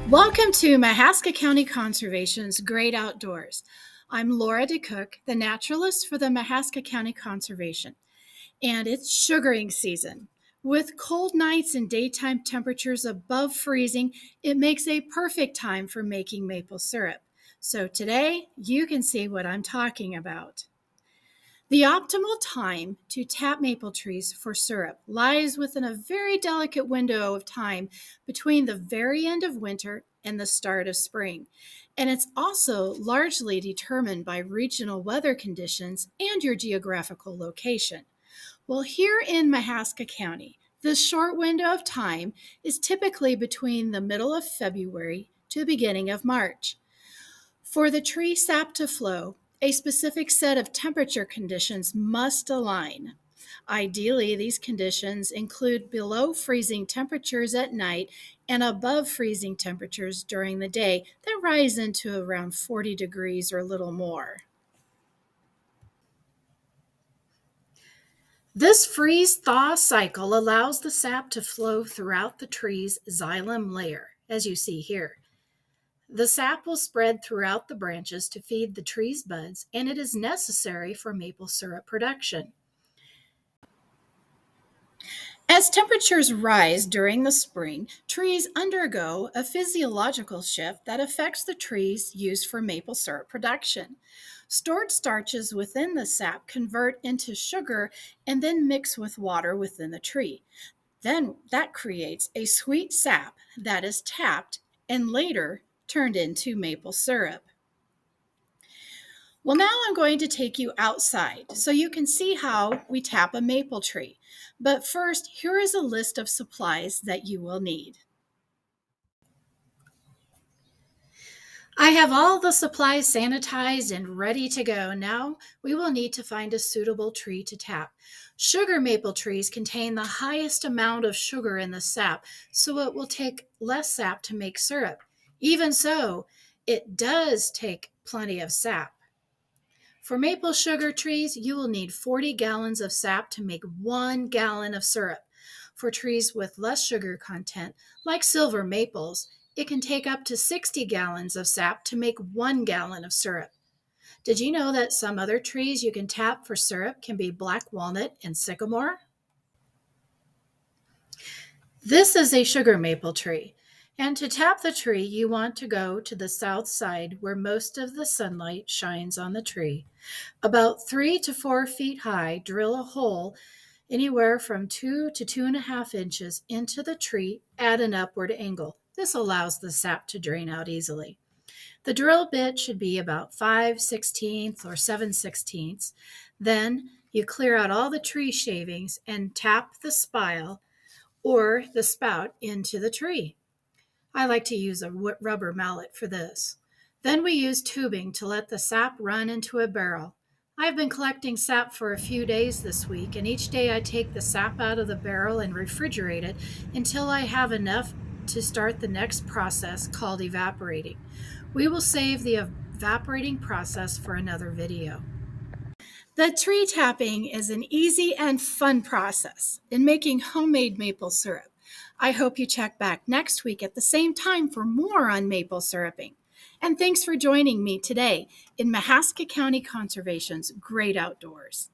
Welcome to Mahaska County Conservation's Great Outdoors. I'm Laura DeCook, the naturalist for the Mahaska County Conservation, and it's sugaring season. With cold nights and daytime temperatures above freezing, it makes a perfect time for making maple syrup. So today, you can see what I'm talking about. The optimal time to tap maple trees for syrup lies within a very delicate window of time between the very end of winter and the start of spring. And it's also largely determined by regional weather conditions and your geographical location. Well, here in Mahaska County, this short window of time is typically between the middle of February to the beginning of March. For the tree sap to flow, a specific set of temperature conditions must align. Ideally, these conditions include below freezing temperatures at night and above freezing temperatures during the day that rise into around 40 degrees or a little more. This freeze-thaw cycle allows the sap to flow throughout the tree's xylem layer, as you see here. The sap will spread throughout the branches to feed the tree's buds, and it is necessary for maple syrup production. As temperatures rise during the spring, trees undergo a physiological shift that affects the trees used for maple syrup production. Stored starches within the sap convert into sugar and then mix with water within the tree. Then that creates a sweet sap that is tapped and later turned into maple syrup. Well, now I'm going to take you outside so you can see how we tap a maple tree. But first, here is a list of supplies that you will need. I have all the supplies sanitized and ready to go. Now we will need to find a suitable tree to tap. Sugar maple trees contain the highest amount of sugar in the sap, so it will take less sap to make syrup. Even so, it does take plenty of sap. For maple sugar trees, you will need 40 gallons of sap to make 1 gallon of syrup. For trees with less sugar content, like silver maples, it can take up to 60 gallons of sap to make 1 gallon of syrup. Did you know that some other trees you can tap for syrup can be black walnut and sycamore? This is a sugar maple tree. And to tap the tree, you want to go to the south side where most of the sunlight shines on the tree. About 3 to 4 feet high, drill a hole anywhere from 2 to 2.5 inches into the tree at an upward angle. This allows the sap to drain out easily. The drill bit should be about 5/16 or 7/16. Then you clear out all the tree shavings and tap the spile or the spout into the tree. I like to use a rubber mallet for this. Then we use tubing to let the sap run into a barrel. I've been collecting sap for a few days this week, and each day I take the sap out of the barrel and refrigerate it until I have enough to start the next process called evaporating. We will save the evaporating process for another video. The tree tapping is an easy and fun process in making homemade maple syrup. I hope you check back next week at the same time for more on maple syruping. And thanks for joining me today in Mahaska County Conservation's Great Outdoors.